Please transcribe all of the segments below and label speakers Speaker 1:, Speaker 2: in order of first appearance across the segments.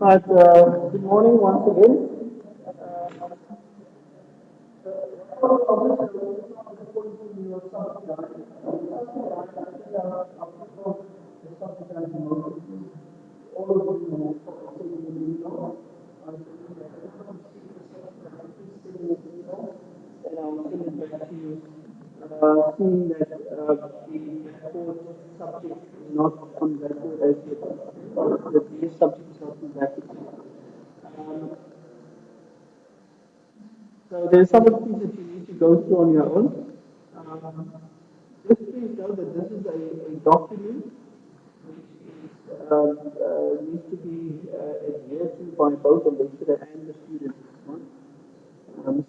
Speaker 1: But good morning once again. And I'll send it back to you, seeing that the Blackboard subject is not on Blackboard as yet. The DS subject is not on Blackboard. Um, so there's some of the things that you need to go through on your own. Um, just please know that this is a document which needs to be adhered to by both the lecturer and the student. Right?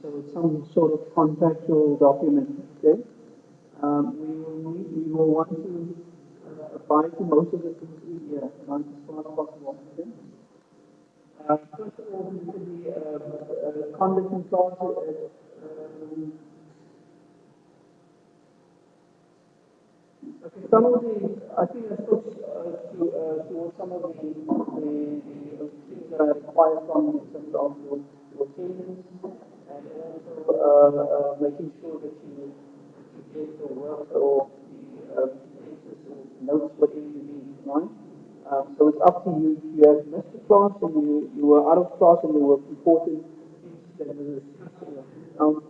Speaker 1: So it's some sort of contractual document. Okay. We will want to apply to most of the things in here, right, as far as possible. Okay. First of all, we can be conduct and class. Okay, some of the, I think I spoke towards some of the things that I require from you in terms of your attendance and also making sure that you get the work or the notes, whatever you need, right? So it's up to you. If you have missed the class and you were out of class and there were important things that were discussed or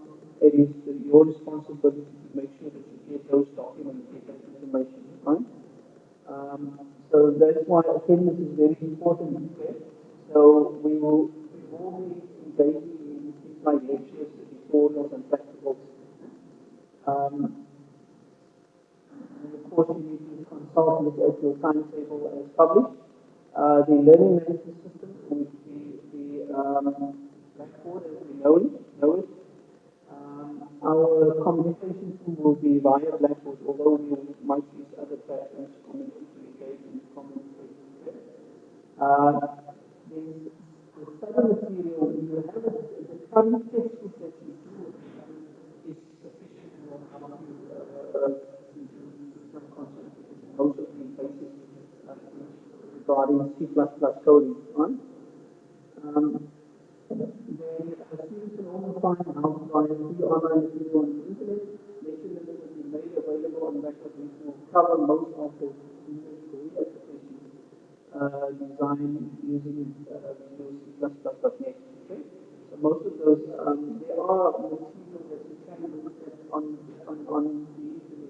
Speaker 1: it is your responsibility to make sure that you get those documents, get that information, right? So that's why attendance is very important. Okay? So we will be engaging in things like lectures, tutorials, and practicals. And of course, you need to consult with at your timetable as published. The learning management system, which the Blackboard as we know it. Our communication tool will be via Blackboard, although we might use other platforms to engage in communication. The study material, you have the current textbook that you do is sufficient and will help you to some concepts, most of the basic regarding C++ coding. Right? Then students can also find out via free online material on the internet. Lecture lessons will be made available on Blackboard, which will cover most of the English career applications design using Visual C++.net. Okay? So most of those, there are materials that you can look at on the internet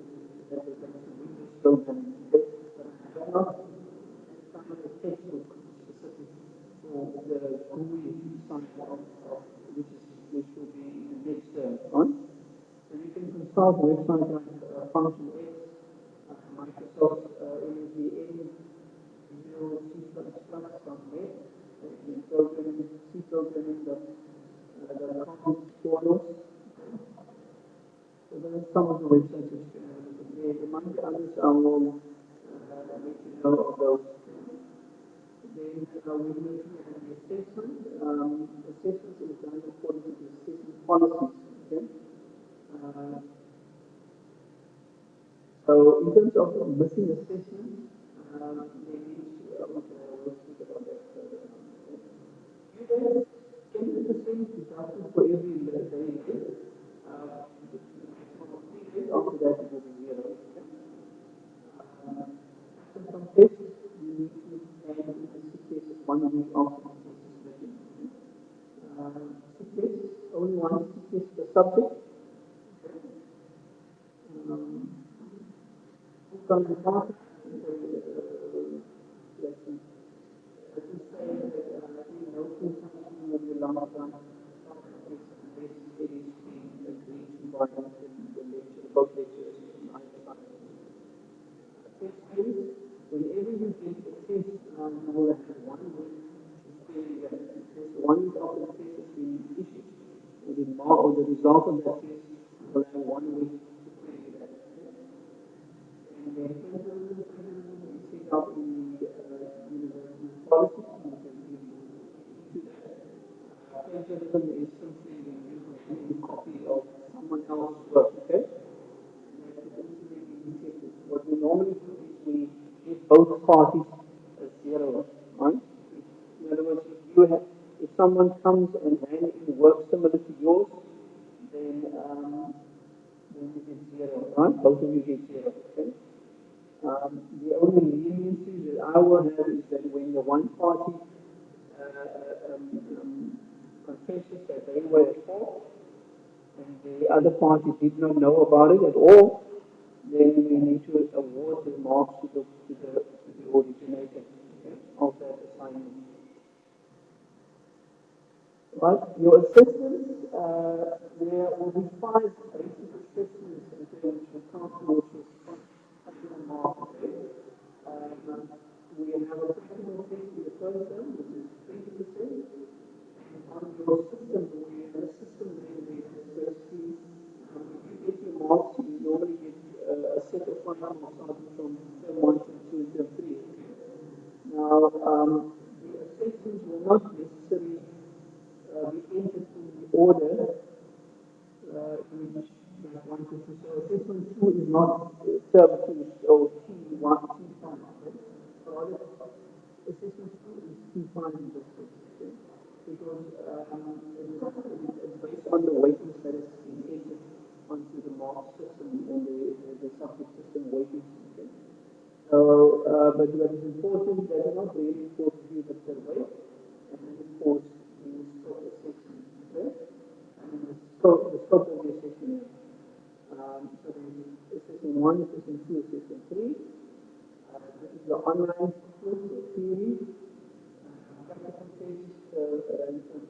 Speaker 1: that are Windows programming. Okay? But I cannot some of the textbook specific for the GUI side of which will be the next term on. So you can consult websites like Function X, Microsoft MSDN, Visual C++.net, programming, C programming.com portals. So those are some of the websites that you can have a look at. There might be others I will let you know of those. Then we're looking at the assessment. Assessment is done according to the assessment policies. Okay. So in terms of missing assessment, maybe we'll speak about that further. You guys can do the same deduction for every day you get. For 3 days after that it will be 0. Okay. Some tests you need to add in the 6 tests 1 week after the test is written. 6 tests, only 1 test per subject. From the part, let's see. Let me say that I think noting something of the last one is being agreed to by the lecture, both lecturers on either side. Test case, whenever you get a test, you will have 1 week to query that test. 1 week after the test has been issued, or the result of that test, you will have 1 week to query that. And then federalism is set out in the university policy, you can read into that. Federalism is simply when you have a copy of someone else's work, okay? That could easily be detected. What we normally do is we give both parties a 0, right? In other words, have, if someone comes and hands in work similar to yours, then you get zero, right? Both of you get zero, okay? The only leniency that I will have is that when the one party confesses that they were at fault and the other party did not know about it at all, then we need to award the marks to the originator, okay, of that assignment. Right? Your assessments, there will be 5 basic assessments which will count towards your practical mark. We have a practical test in the first term, which is 20%. And on your system, we have a system database. So if you get your marks, you normally get a set of 5 marks starting from term 1, term 2, and term 3. Now, the assessments will not necessarily be entered in the order in which one to two. So assessment 2 is not term 2 or T1, T5. Okay? Rather, assessment 2 is T5 in this case. Okay? Because it's based on the weightings that is entered onto the mark system and the subject system weightings. Okay? So, but what is important, that is not really important to you, but the weight, and then of course the scope assessment. Okay? I mean the scope of the assessment. So the assessment 1, assessment 2, assessment 3. This is the online course, the theory, practical test, and so on.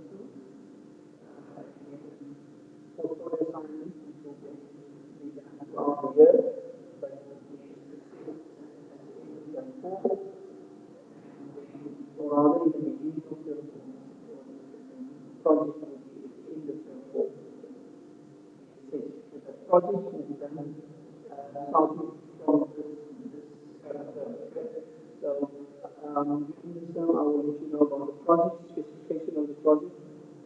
Speaker 1: Portfolio assignments, which will be done throughout the year, but or rather in the beginning of the project will be in the term 4. The project will be done starting from this current term. So, in this term, I will let you know about the project, specification of the project,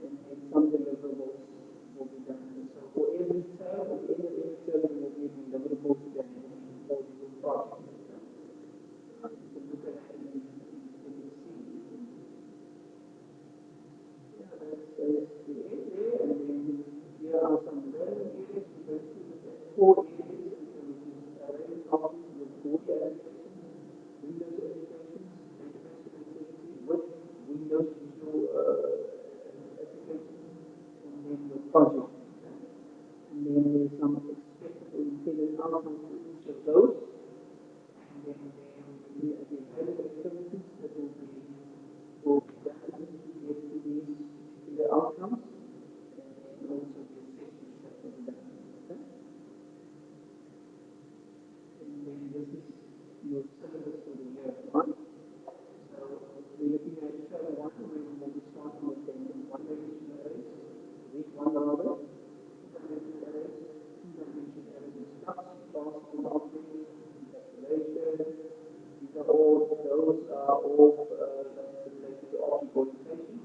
Speaker 1: and some deliverables will be done. So, for every term, at the end of every term, there will be a deliverable to the for the project. You can look at that and you can see. Yeah, that's the end there, and then here are some learning areas. We're going to look at 4 areas, which is arraying topics with 4 applications, Windows applications, database connectivity with Windows Visual applications, and then the project. And then there's some expected or intended outcomes for each of those. And then the available activities that will be done to get to these particular outcomes, and also the assessments that will be done. Okay? And then this is your syllabus for the year, right? So we're looking at term 1, where we will be starting with the 1 dimension arrays, week 1 rather, 2 dimension arrays, 2 dimension arrays and structs, classes and objects, encapsulation. These are all, those are all related to object orientation.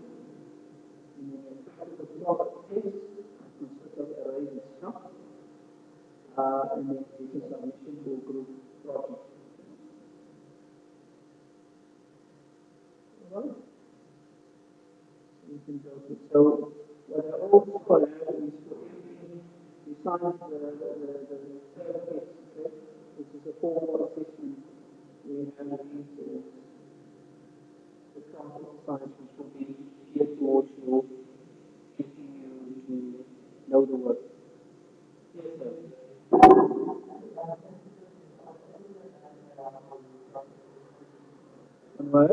Speaker 1: And then the practical proper test consists of arrays and structs. And then there's a submission to a group project. Alright? You can go to, so what I also have is for every, besides the third test, okay, which is a formal assessment, we have these the class exercise, which will be geared towards you, getting you to know the work. Yes, sir. And what?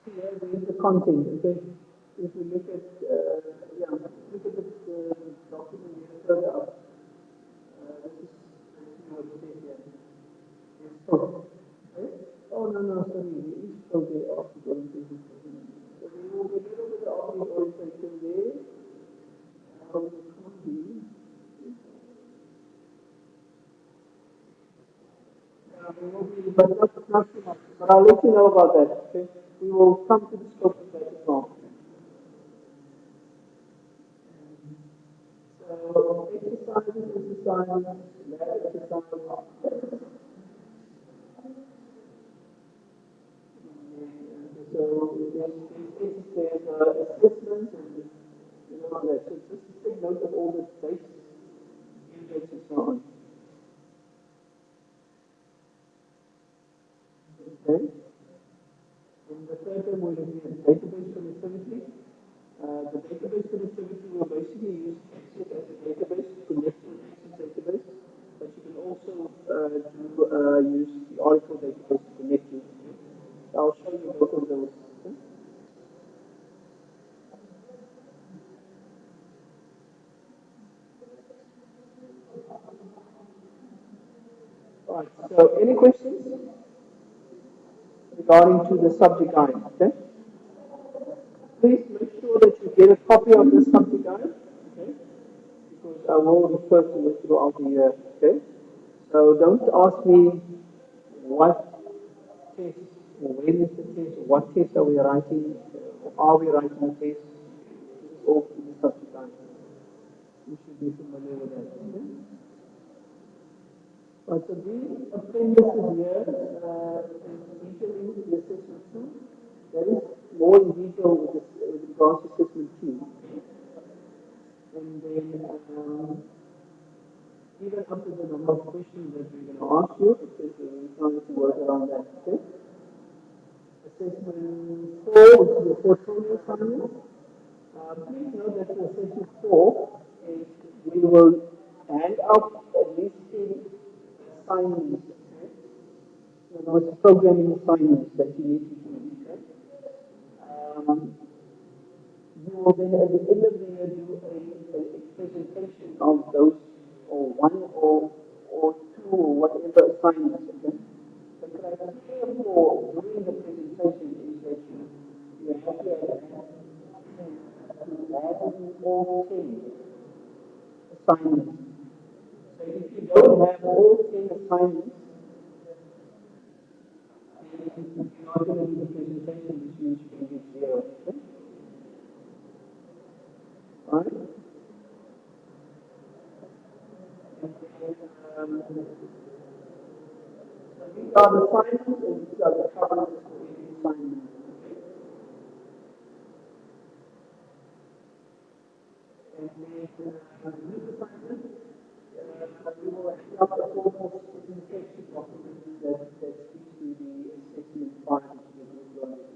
Speaker 1: Here there is the content, okay? If you look at, yeah, look at the document here further up. This is what it says here. Yes, so, okay? Oh, no, sorry, there is okay, object orientation. So there will be a little bit of object orientation there. How it can be. But not too much. But I'll let you know about that. Okay? We will come to the scope of that as well. So exercises is the exercise, lab exercise. So there's assessments and all that. So just take note of all the dates, due dates and so on. Okay. In the third term, we're looking at database connectivity. The database connectivity will basically use Access as a database to connect to the Access database, but you can also use the Oracle database to connect to. I'll show you both of those. Okay? All right. So, any questions regarding to the subject guide? Okay. Please make sure that you get a copy of this subject guide. Okay. Because I will refer to it throughout the year. Okay. So don't ask me what test, or when is the test, or what test are we writing, or are we writing a test. This is all in the subject line. You should be familiar with that. Okay? Right, so the appendices here is detailing the assessment 2. That is more in detail with regards to assessment 2. And then even up to the number of questions that we're going to ask you, because we're trying to work around that. Okay? Assessment 4, which is the portfolio assignment. Please note that for assessment 4 is we will hand out at least 10 assignments. Okay? In other words, programming assignments that you need to do. Okay? You will then at the end of the year do a presentation of those, or one or two or whatever assignments. Okay? The criteria for doing the presentation is that you have to have all 10 assignments. So if you don't have all 10 assignments, then you're not going to do the presentation, which means you can get 0. Okay? Alright? And then, so these are the assignments and these are the covers for each assignment. And then this assignment, we will have a formal presentation document that speaks to the assessment part of the group learning.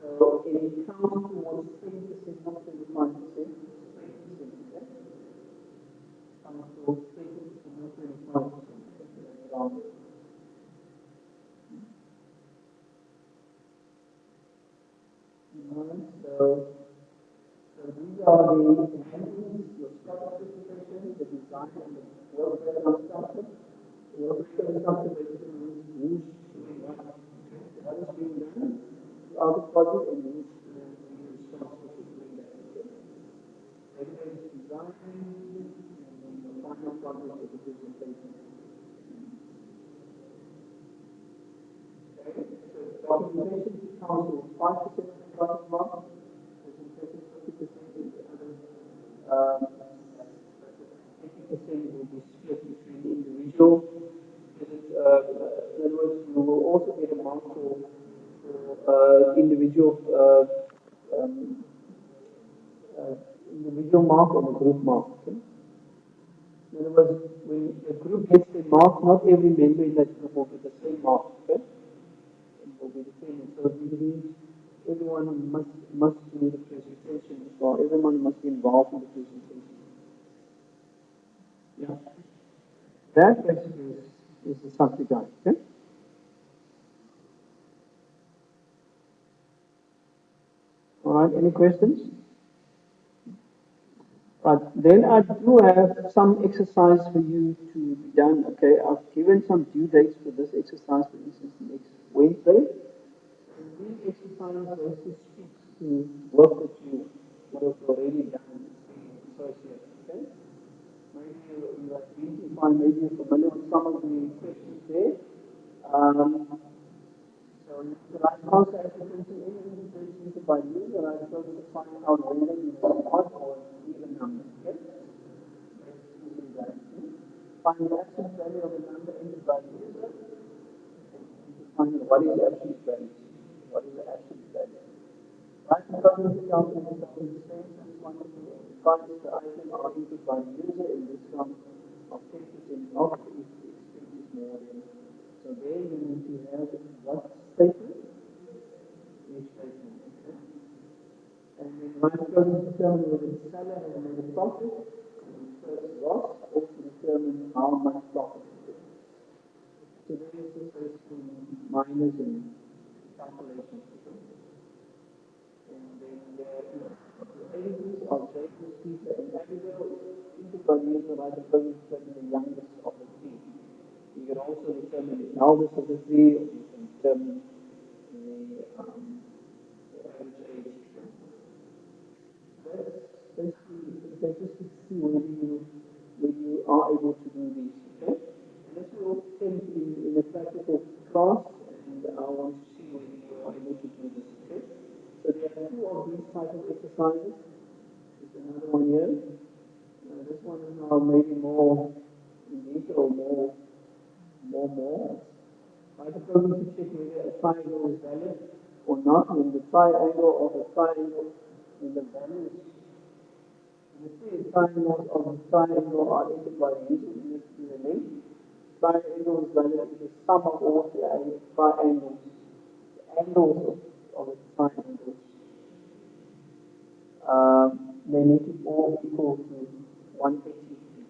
Speaker 1: So it counts towards 20%, not 25%. 20%, okay? Counts towards 20%, not 25%. So these are the handles, your structure specifications, the design, and the work breakdown structure. The work breakdown structure basically means who's doing what is being done throughout the project, and who's responsible for doing that. Database design, and the final project is the presentation. Okay, so documentation counts as 5% of the project mark. Presentation 50% is the other 50% will be split between the individual. In other words, you will also get a mark for individual individual mark and a group mark. Okay? In other words, when a group gets the mark, not every member in that group will get the same mark. Okay? It will be the same. So it means everyone must do the presentation as well. Everyone must be involved in the presentation. Yeah. That basically is the subject guide. Okay? All right. Any questions? Right. Then I do have some exercise for you to be done. Okay. I've given some due dates for this exercise, for instance, next Wednesday. And these exercises also speaks to work that you would have already done in first year. Okay. Maybe you identify, maybe you're familiar with some of the questions there. So The right answer as you can see any integration by user, right, so to find out whether it's an odd or even number. Okay? Let's do that. Find the absolute value of a number entered by user. Find what is the absolute value. What is the absolute value? Right, probability calculator is the same as one of the devices the item are input by the user in this one of 10% off if the expense is more than. So there you need to have what statement? Each statement. Okay? And then right code to determine whether the seller has made a profit, and first loss, or to determine how much profit it is. So there is just basically minus and calculations. And then the ages of Jacob, Peter, and Abigail is input by the user by determining the youngest of the three. You can also determine the eldest of the three, or you can determine the average age. That's basically just to see whether you are able to do these. Okay? And this will tend in a practical class, and I want to see whether you are able to do this. Okay? So there are two of these type of exercises. There's another one here. This one is now maybe more unique or more. I propose to check whether a triangle is valid or not when the triangle of a triangle in the value is the three triangles of the triangle are entered by the user in the link. Triangle is valid if the sum of all the triangles, the angles of the triangles, they need to all equal to 180 degrees.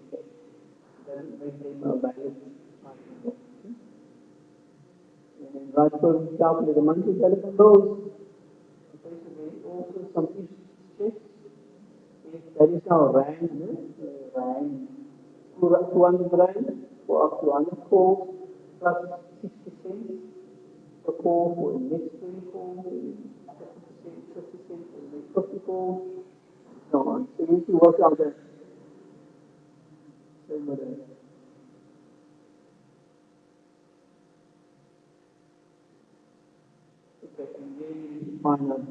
Speaker 1: Okay. It doesn't make them a valid triangle. Okay. And then right code to calculate the monthly telephone bills. Okay, so there is also some if checks. If that is our rand, rand 200 rand for up to 100 calls plus 60 cents per call for the next 20 calls, 50 cents for the next 50 calls, so on. So you need to work out that same with that. Okay, and here you need to find out.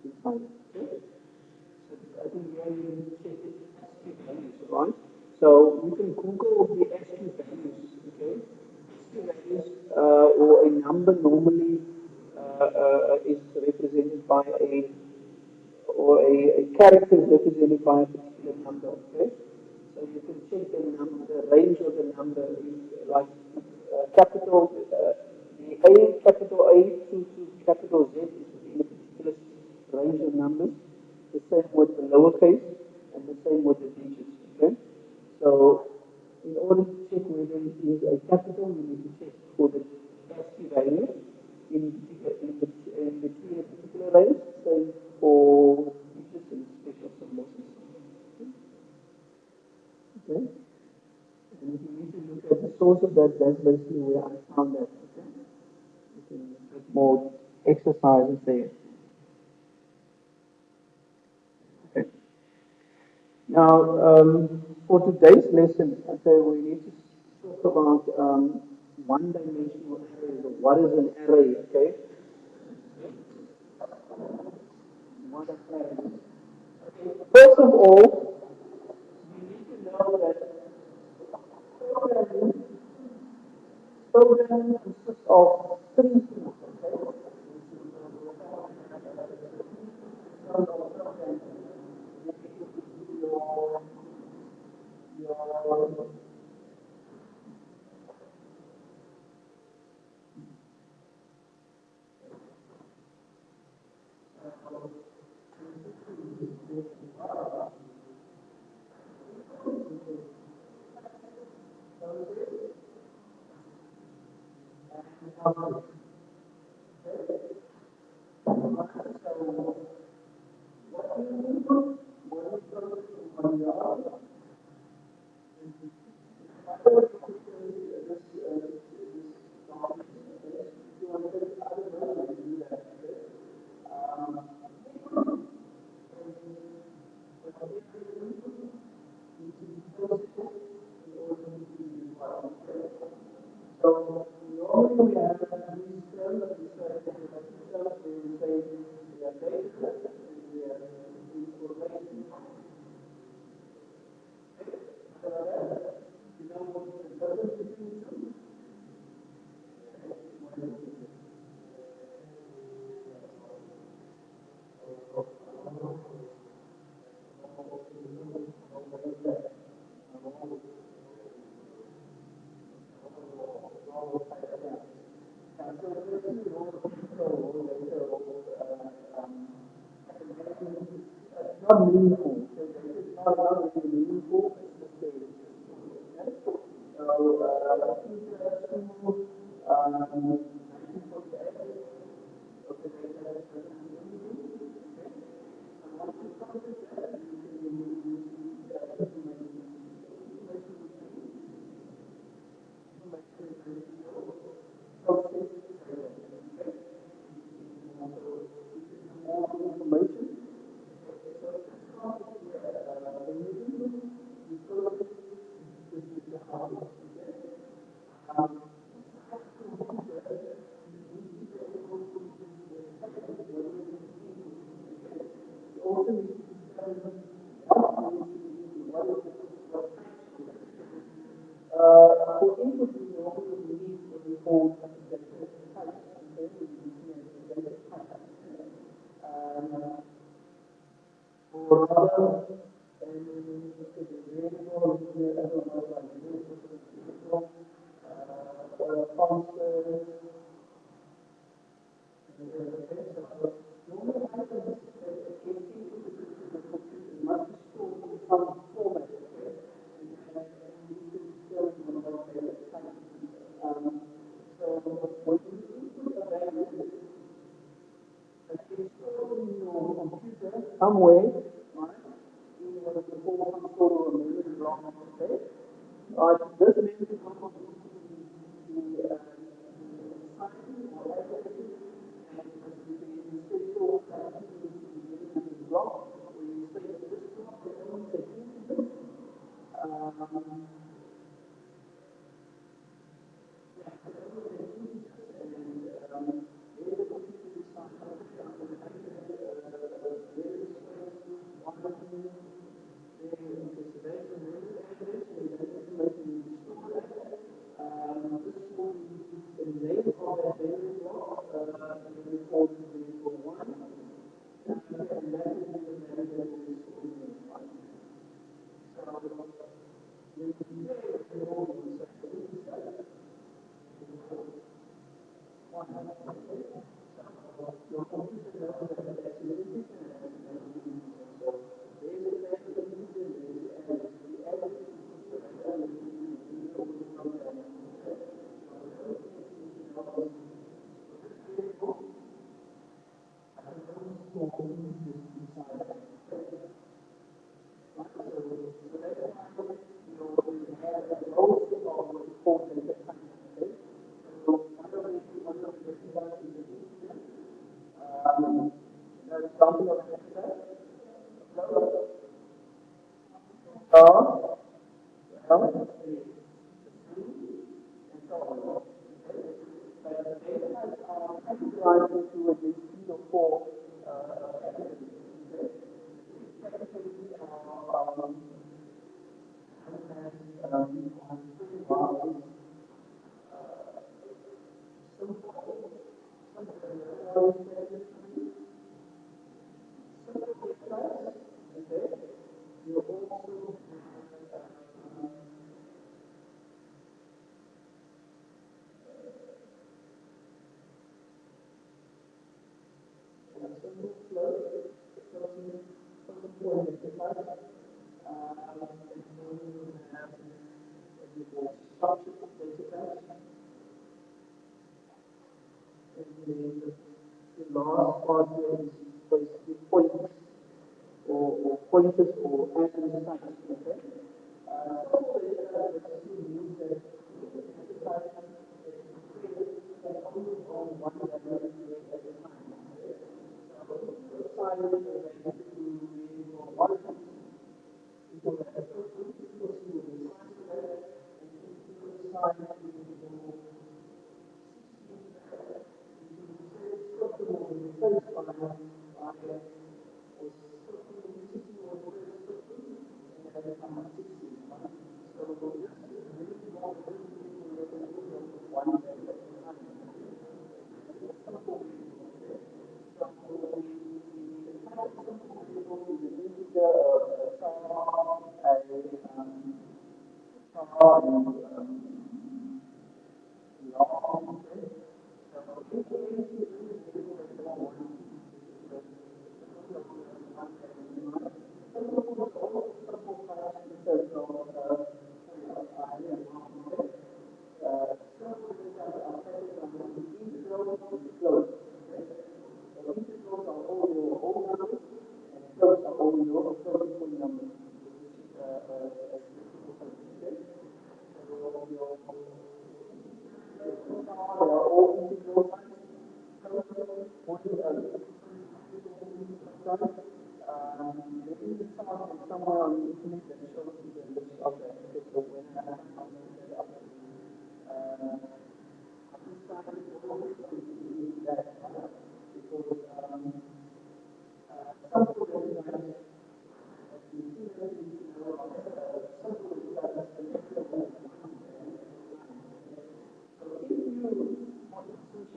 Speaker 1: Okay? So I think here you need to check it SQ values, right? So you can Google the SQ values, okay? SQ values or a number normally is represented by a character is represented by a particular number, okay? So you can check the number, the range of the number is like capital, the capital A to capital Z is within a particular range of numbers. The same with the lowercase and the same with the digits, okay? So in order to check whether it is a capital, you need to check for the ASCII value in between a particular range, say for digits and special symbols. Okay? And if you need to look at the source of that, that's basically where I found that. Okay? You can get more exercises there. Okay. Now, for today's lesson, okay, we need to talk about one-dimensional arrays. What is an array? Okay. What an array is. Okay. First of all, you need to know that programming consists of three things. Okay. Your So normally we have terms of this terms we will say the data and the information. You know what the difference between the two? Not meaningful. It's not really meaningful. It's just a so, for input, we normally need what we call data type. Okay, we're looking at data type. For other, and then we look at the variable, looking at other ones like variable, or constant. Normally, items, anything to the computer must be stored in some format. So when you input a value, it's stored in your computer somewhere, right? In what we call some sort of a memory block, okay? This memory block will be assigned or allocated, and the special block where you say that this block is only taking this. Into at least 3 or 4 structured data types. And the last part here is basically points or pointers or address types. Okay? So data basically means that data type can only hold one value at a time. So assign a value to one equal to that. So you will assign to that and you will assign to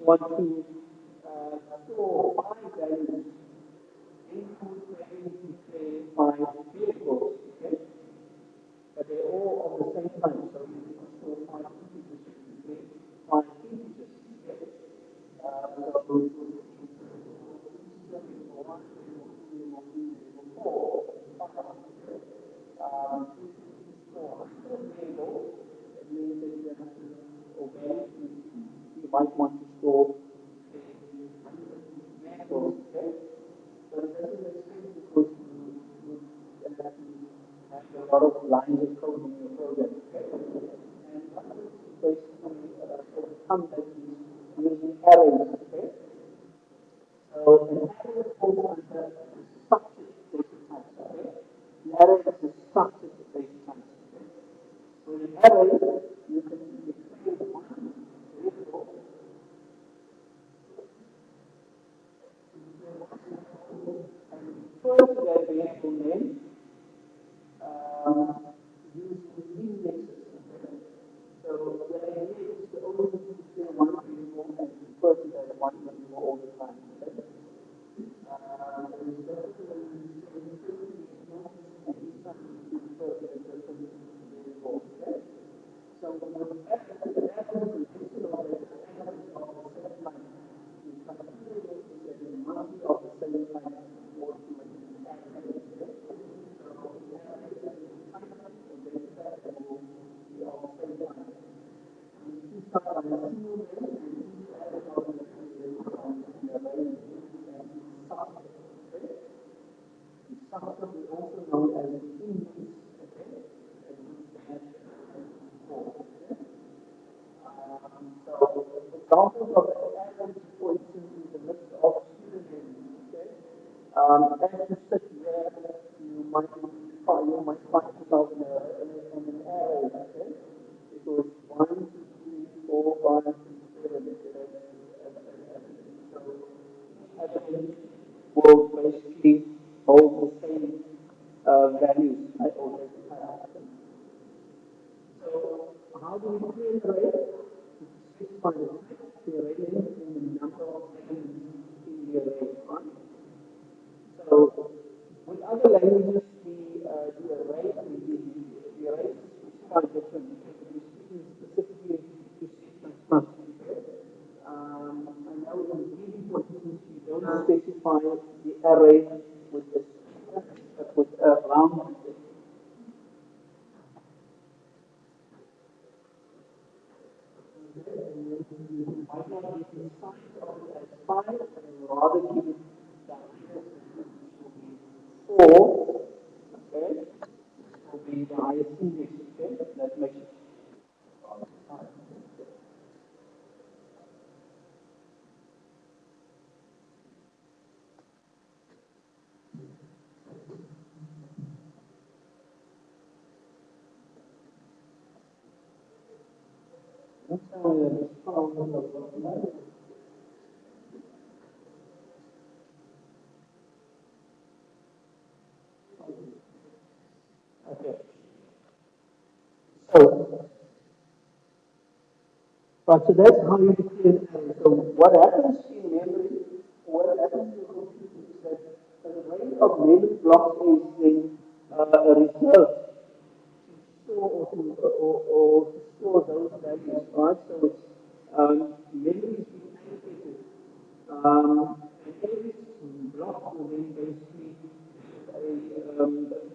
Speaker 1: want to store five values input declare five variables, okay? But they're all on the same time, so you can store five integers, declare five integers, okay? You might want to store variables, okay? But it doesn't make sense because you have a lot of lines of code in your program, okay? And basically overcome that is using arrays, okay? So an array falls under structured data types, okay? An array is a structured data type, okay? So in an array, you can declare one variable first that variable name using indexes. Okay? So the idea is to only declare one variable and refer to that one variable all the time. Okay? So of the same kind also known as index. So examples of average, for instance, is a list of student names. Okay? As you sit here, you might find yourself in an array. Okay? Because 1, 2, 3, 4, 5, 6, 7, 8. So arrays will basically hold the same values. So how do we create an array? Specify the type of the array name and the number of elements in the array. Right? So with other languages, the array the array is specified differently. We're speaking specifically to C++. I know in VB, for instance, you don't specify the array with the but with a round. Might not give the size of it as 5, and rather give it the 4, okay, will be the highest index, okay, that makes it. Okay. Right, so that's how you declare an array. So what happens in memory, what happens in your computer is that an array of memory blocks is then a result store or to store those values, right? So it's memory is being allocated. And every block will then basically a particular element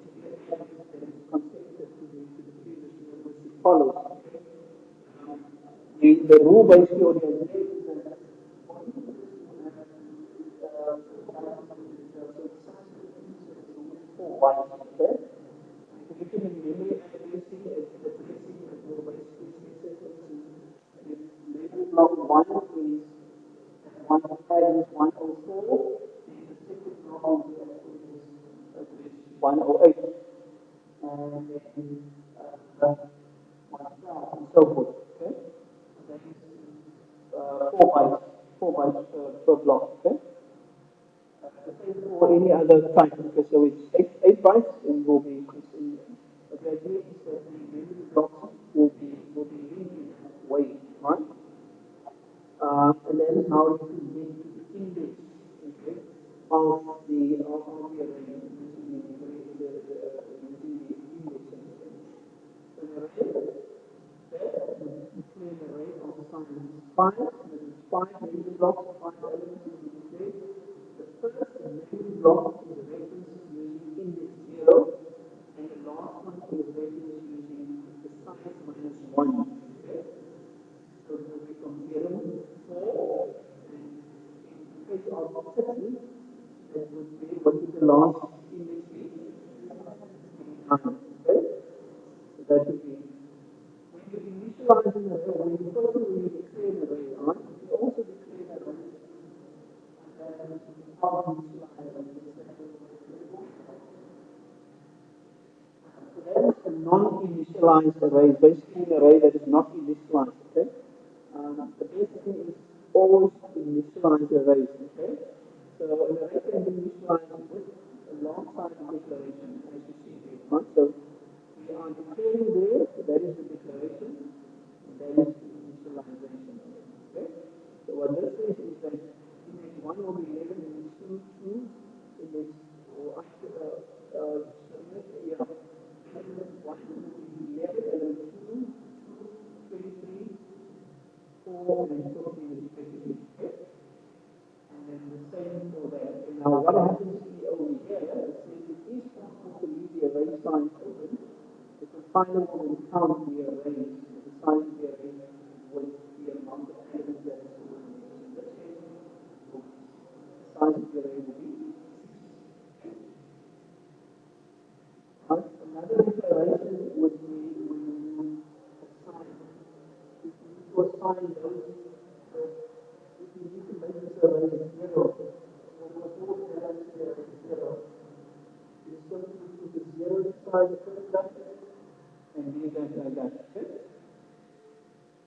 Speaker 1: that is consecutive to the previous one which it follows. The rule basically on the array is that for each of this you have so it's size of the user is always 4 bytes, okay? If you can memory addressing it will basically say if memory block 1 is one address 104, then the second block will be address 108, and then 112, and so forth. Okay? That is 4 bytes, 4 bytes per block. Okay? The same for any other type. Okay, so it's eight bytes and will be. But the idea is that the memory blocks will be linked in that way, right? And that is how you can get to the index, okay, of the array using the index. So the array declare an array of size 5, that is 5 memory blocks, 5 elements to be displayed. The first memory block is referenced using index 0, and the last one is referenced using the size minus 1. Okay? So it will be from 0 to 4, and in case of 30, that would be what is the last index be? 9. Okay? So that would be when you initialize an array, when you declare an array, right, you also declare an array and so that is a non-initialized array, basically an array that is not initialized, okay? The best thing is always initialize arrays, okay? So an array can be initialized with alongside the declaration, as you see here, right? So we are declaring there, so that is the declaration, and that is the initialization, okay? So what this is that index 1 will be 11, index 2, 2, index, or yeah, element 1 will be 11, element 2, 23, 4, and 14 respectively, okay? And then the same for that. And now what happens over here, it says it is possible to leave the array sign open. The compiler will count the arrays, the size of the array with the amount of elements that is stored in it. In this case, the size of the array will be 6. Another declaration would be when you assign, if you need to assign those, if you need to make this array 0, almost all elements here are 0. You simply put the 0 inside the first bracket and leave that like that. Okay?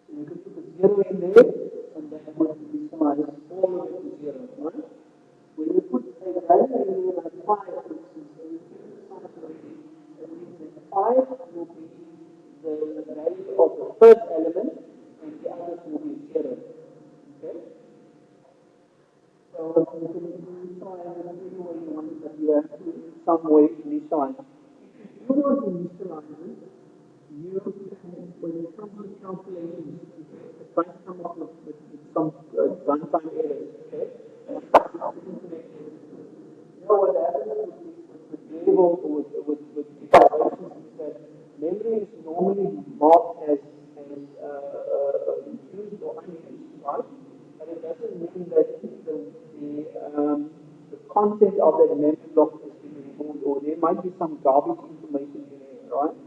Speaker 1: So you can put a 0 in there, and that would initialize all of it to 0, right? When you put a value in there like 5, for instance, and you give it a size already, that means that 5 will be the value of the first element, and the others will be 0. Okay? So you can initialize it any way you want, but you have to in some way initialize. If you do not initialize it, you can, when it comes to calculations, it might come up with some runtime errors, okay? You know what happens with variables or with declarations is that memory is normally marked as used or unused, right? But it doesn't mean that the content of that memory block has been removed, or there might be some garbage information in there, right?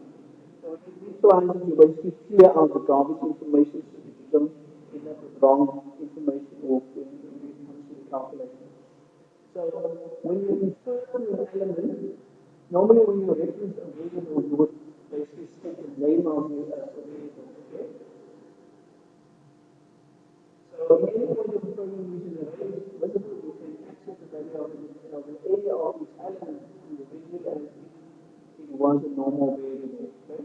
Speaker 1: So in visualizing, you basically clear out the garbage information so that you don't end up with wrong information or when it comes to the calculation. So when you refer to an element, normally when you reference a variable, you would basically state the name of the variable. Okay? So in any point of programming using an array is visible, you can access the value of an area of each element individually as if it was a normal variable. Okay?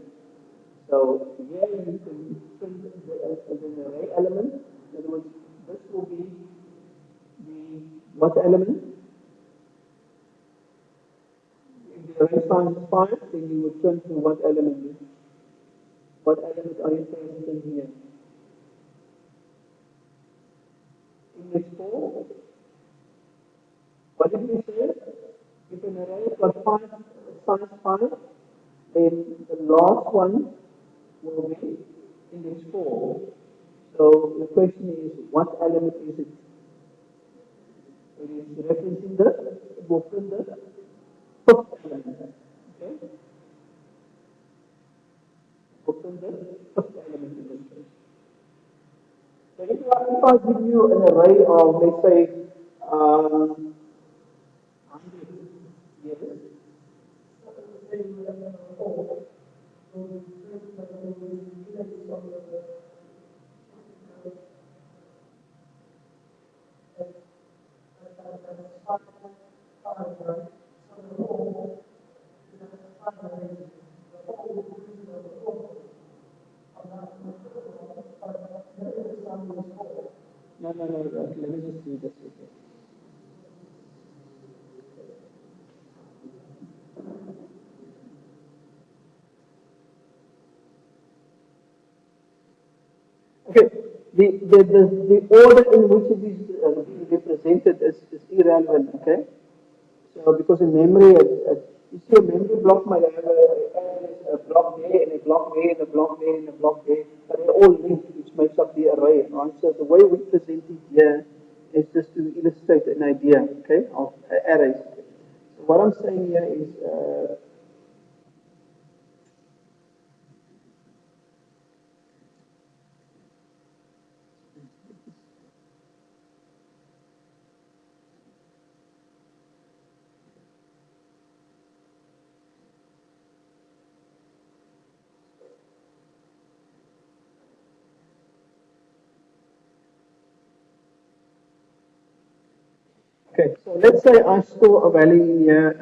Speaker 1: So So here you can print as an array element. In other words, this will be the what element? If the array size is 5, then you would print to what element? What element are you saying here? Index 4. What did we say? If an array has got 5, size 5, then the last one will be index 4. So the question is, what element is it? It is referencing the, it will print the fifth element. Okay? Will print the fifth element in this case. So if I give you an array of, let's say, 100 years, no, let me just do this again. Okay, the order in which it is being represented is irrelevant, okay? So because in memory, you see a memory block might have a block there and a block there and a block there and a block there, but they're all linked, which makes up the array, right? So the way we present it here is just to illustrate an idea, okay, of arrays. So what I'm saying here is okay, so let's say I store a value in here,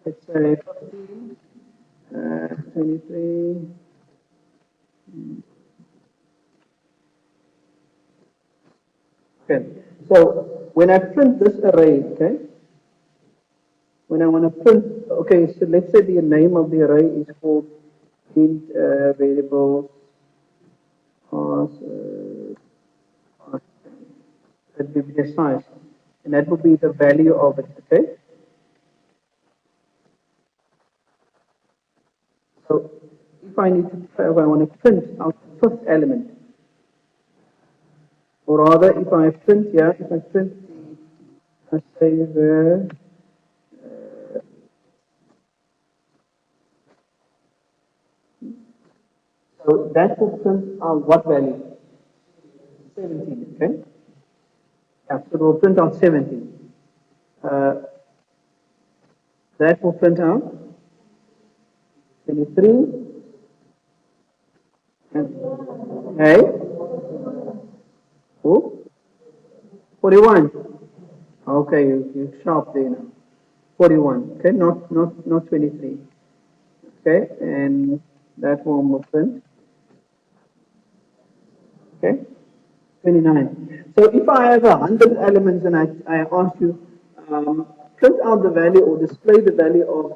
Speaker 1: let's say 15, 23, okay. So when I print this array, okay, when I want to print, okay, so let's say the name of the array is called int variables that will be the size, and that will be the value of it, okay? So if I need to, if I want to print out the first element, or rather if I print here, if I print the, let's say the, so that will print out what value? 17, okay? Yeah, so it will print out 17. That will print out 23 and hey, oh, 41. Okay, you sharp there now. 41. Okay, not 23. Okay, and that one will print. Okay, 29. So if I have 100 elements and I ask you print out the value or display the value of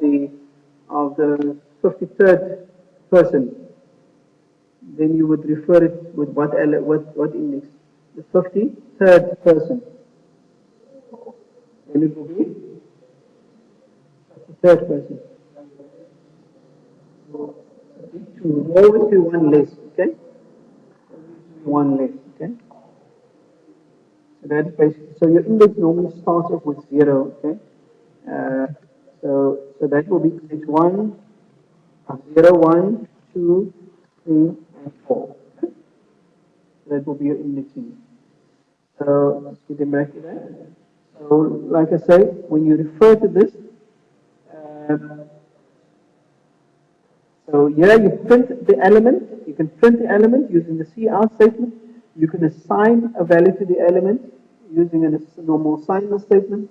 Speaker 1: the 53rd person, then you would refer it with what index? The 53rd person. Then it will be 53rd person. It will always be one less, okay? One less, okay? So that's basically, so your index normally starts off with 0, okay? So that will be index 1, 0, 1, 2, 3, and 4. Okay? So that will be your indexing. So let's get them back to that. So like I say, when you refer to this, so here you print the element, you can print the element using the cout statement, you can assign a value to the element using a normal assignment statement,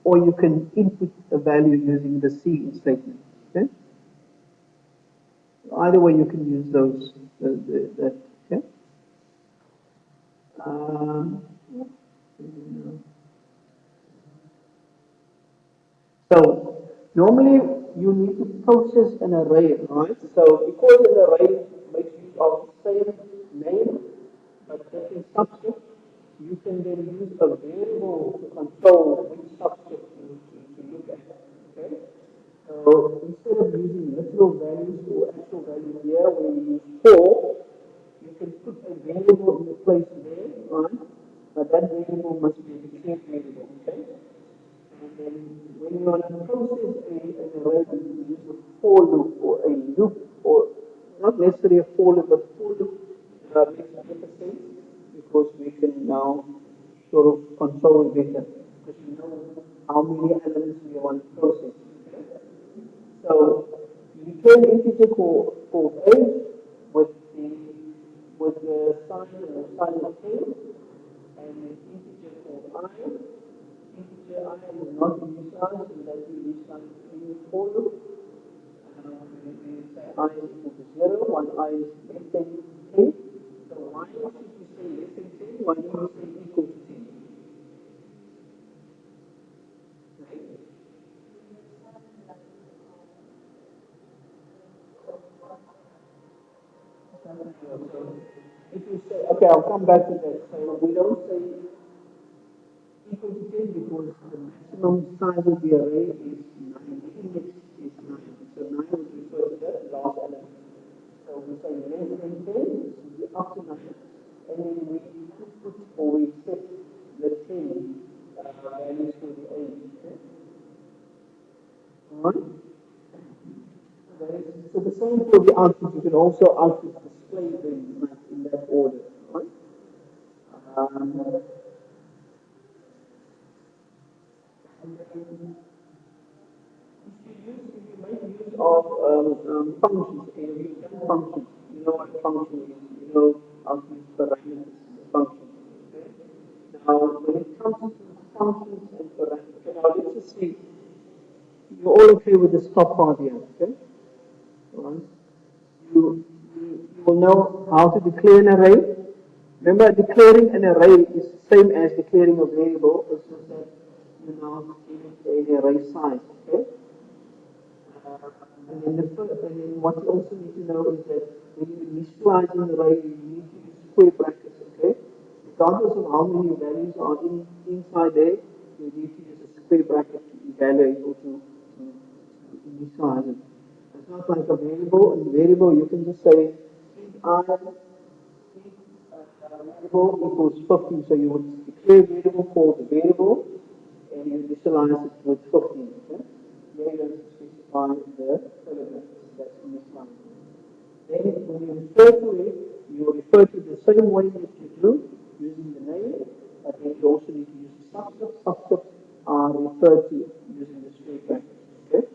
Speaker 1: or you can input a value using the C statement. Okay? Either way, you can use those. That. Okay? Um, so normally you need to process an array, right? So because an array makes use of the same name but different subscript, you can then use a variable to control which subscript to look at. Okay? So instead of using literal values or actual values here, where we use 4, you can put a variable in the place there, right? But that variable must be a declared variable, okay? And then when you want to process an array, you use a for loop or a loop, or not necessarily a for loop, but for loop makes better sense because we can now sort of control it better because you know how many elements we want to process. Okay? So you return integer called age with the sign of 10 and an integer called I. Integer I is not initialized, so that we initialize in for loop. We say I is equal to 0, while I is less than 10. So why should we say less than 10? Why don't we say equal to 10? Right? So if you say, okay, I'll come back to that. So we don't say equal to 10 because the maximum size of the array is 9. The index is 9. So 9 would refer to the last element. So we say less than 10, this would be up to 9. And then we put or we set the 10 values to the age. Okay? Alright? So the same for the output, you can also output display them like in that order. Right? Um, and then if you make use of functions, okay, you've done functions, you know what a function is, you know how to use parameters in a function. Okay? Now, when it comes to functions and parameters, okay, now let's just see, you're all okay with the stop part here, okay? Right? You will know how to declare an array. Remember, declaring an array is the same as declaring a variable. It's just that you now give it an array size. Okay. And then what you also need to know is that when you initialize an array, you need to use square brackets. Okay. Regardless of how many values are inside there, you need to use a square bracket to evaluate or to initialize it. It's not like a variable. In variable, you can just say int I variable equals 15. So you would declare variable called the variable and you initialize it with 15. Okay? Here you have to specify the elements that's in this line. Then when you refer to it, you refer to the same way that you do using the name, but then you also need to use the subscript. Subscripts are referred to using the straight brackets. Okay?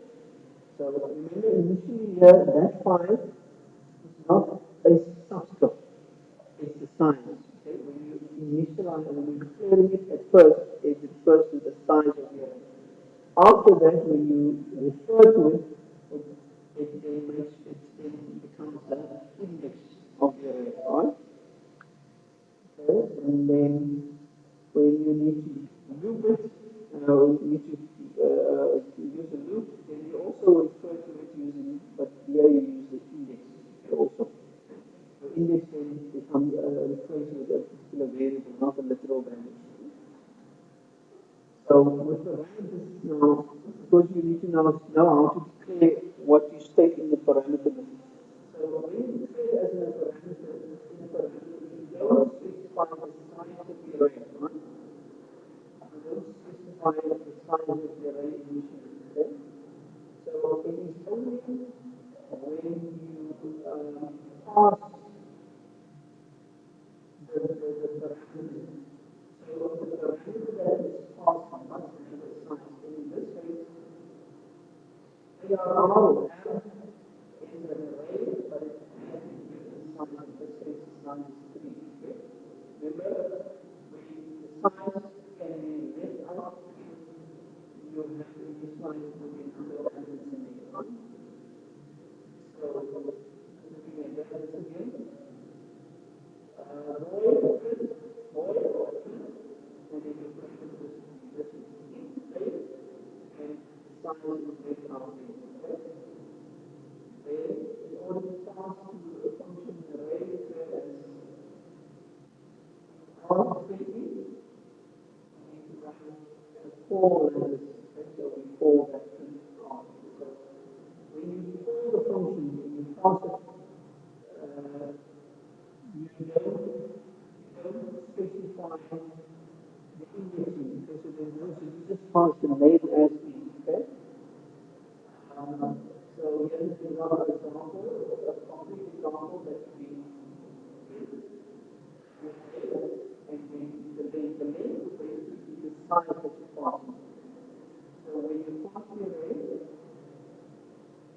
Speaker 1: So remember initially here that file is not a subscript. It's the size. Okay? When you initialize and when you're declaring it at first, it refers to the size of the array. After that, when you refer to it, it becomes the index of the array, right? Okay? And then when you need to loop it, you need to use a loop, then you also refer to it using, but here you use the index also. The index then becomes refers to a particular variable, not a literal value. So with parameters now, because you need to now know how to declare what you state in the parameter list. So when you declare as a parameter, in a parameter, you don't specify the size of the array, right? You don't specify the size of the array initially. Okay? So it is only when you pass the parameter. So the parameter that is passed must have a size. In this case, ARR is an array, but it has a size. In this case, the size is 3. Okay? Remember, the size can be left out, you have to initialize the number of elements in the array. So looking at that again, void, and then you put this in space and size is based on the okay? Then in order to pass to a function array as R20, you need to write a call as so we call that function R. So when you call the function, when you pass it, you don't specify the indexing because so there's no, so you just pass the label as is, okay? So here's another example, a concrete example that we and the length is basically the size that you pass. So when you pass the array,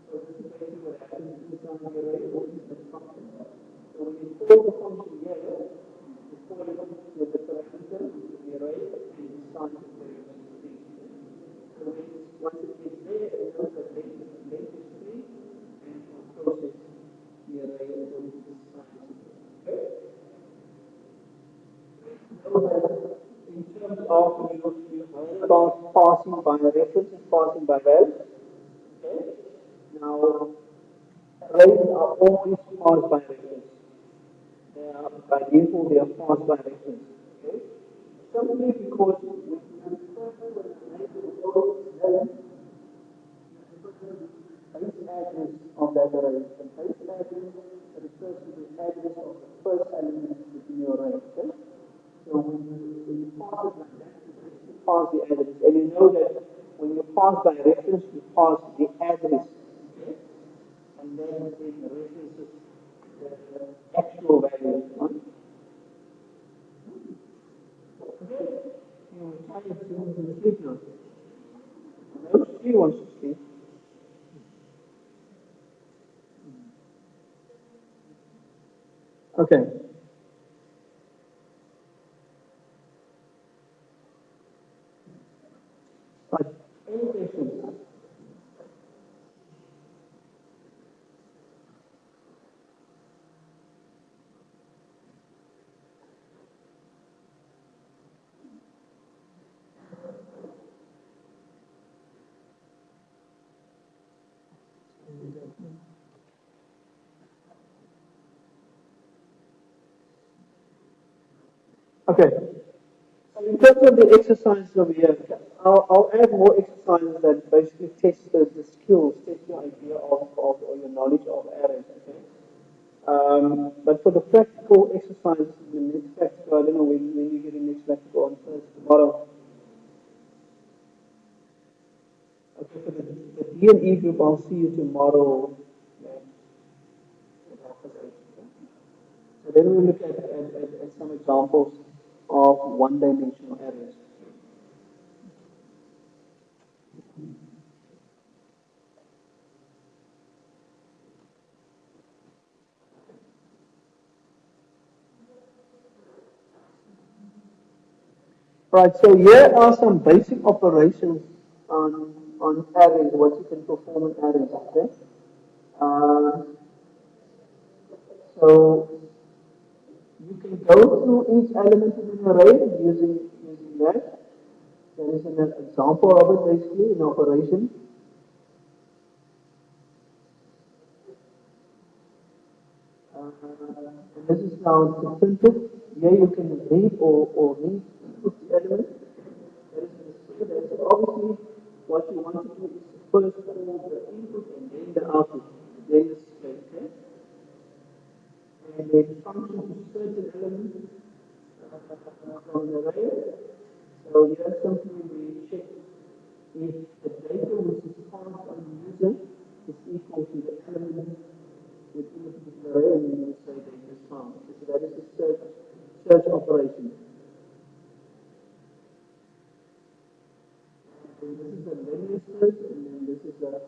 Speaker 1: so this is basically what happens inside the array, what is the function. So when you call the function here, you call it with the parameter, the array, and the size of the array. So once it gets there, it knows that length is 3, and it will process the array according to the size. Okay? In terms of you heard about passing by references, passing by val. Okay? Now, arrays are always passed by reference. They are by default they are passed by reference. Okay? Simply because when you refer to an array to the base address of that array. The base address refers to the address of the first element within your array. Okay? So when you pass it like that, you basically pass the address. And you know that when you pass by reference, you pass the address. Okay? And then it references the actual value. Right? Okay. You try to sleep now. No, she wants to sleep. Okay. Right. Any questions? Okay. So in terms of the exercises over here, I'll add more exercises that basically test the skills, test your idea of or your knowledge of arrays. Okay. But for the practical exercises, the next practical, I don't know when you get the next practical on Thursday, tomorrow. Okay, for the D and E group, I'll see you tomorrow. So then we'll look at some examples of one-dimensional arrays. Right, so here are some basic operations on arrays, what you can perform in arrays, okay? Uh, so you can go through each element in an array using that. There is an example of it basically in operation. And this is now definitive. Here you can read or read input the element. There is a display there. So obviously what you want to do is first call the input and then the output, then the display, okay? And then function to certain element from the array. So here simply we check if the data which is passed on the user is equal to the element within a particular array, and then we say data is found. So that is a search operation. And this is a linear search, and then this is a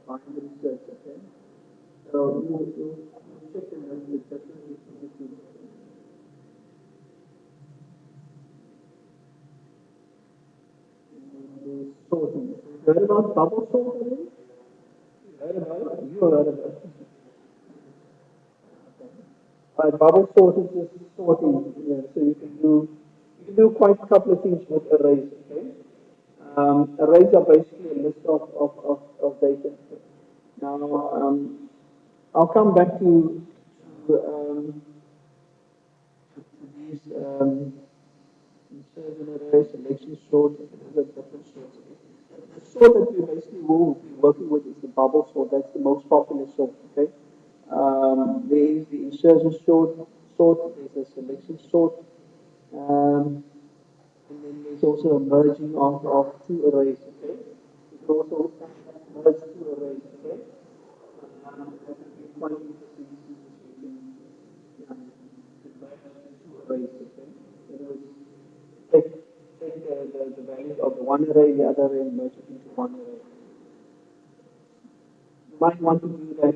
Speaker 1: binary search, okay? So you check the difference between the two. And the sorting. heard about bubble sort already? You heard about it? You heard about it. Bubble sort is just sorting, so you can do quite a couple of things with arrays, okay? Arrays are basically a list of data. Now, I'll come back to these insertion array, selection sort, and other different sorts. The sort that we basically will be working with is the bubble sort. That's the most popular sort. Okay. There is the insertion sort. There's a selection sort. And then there's also a merging of two arrays. Okay. You can also merge two arrays. Okay. That would be quite interesting since you can merge two arrays. Okay. In other words, take the values of the one array, the other array, and merge it into one array. You might want to do that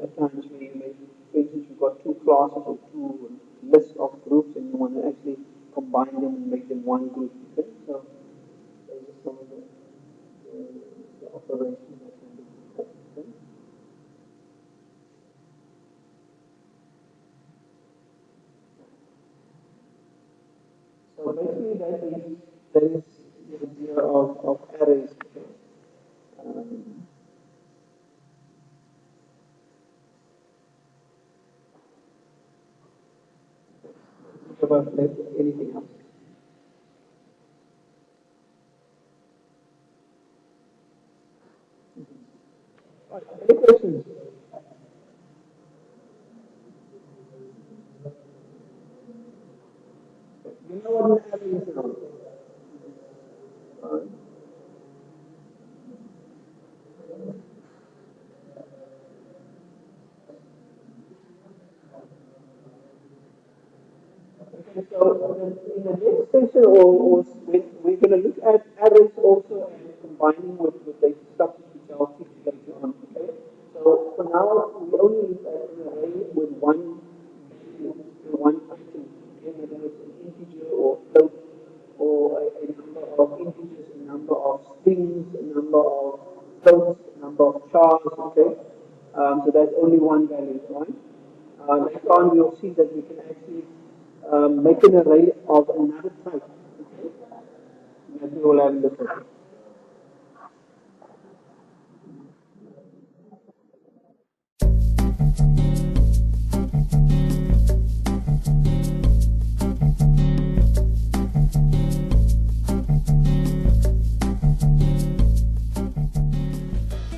Speaker 1: at times where you make, for instance, you've got two classes or two lists of groups and you want to actually combine them and make them one group. Okay? So those are some of the operations that can be done. Okay? So basically that is the idea of arrays. Okay? Um, about like anything else. Any questions? You know what an array is now? Okay, so in the next session, or we're going to look at arrays also and combining with data structures, which I'll teach you later on. Okay. So for now, we only look at an array with one item. Okay, whether it's an integer or float, or a number of integers, a number of strings, a number of floats, a number of chars. Okay. So that's only one value, right? Later on, we'll see that we can actually make an array of another type. Okay? That we will have in the session.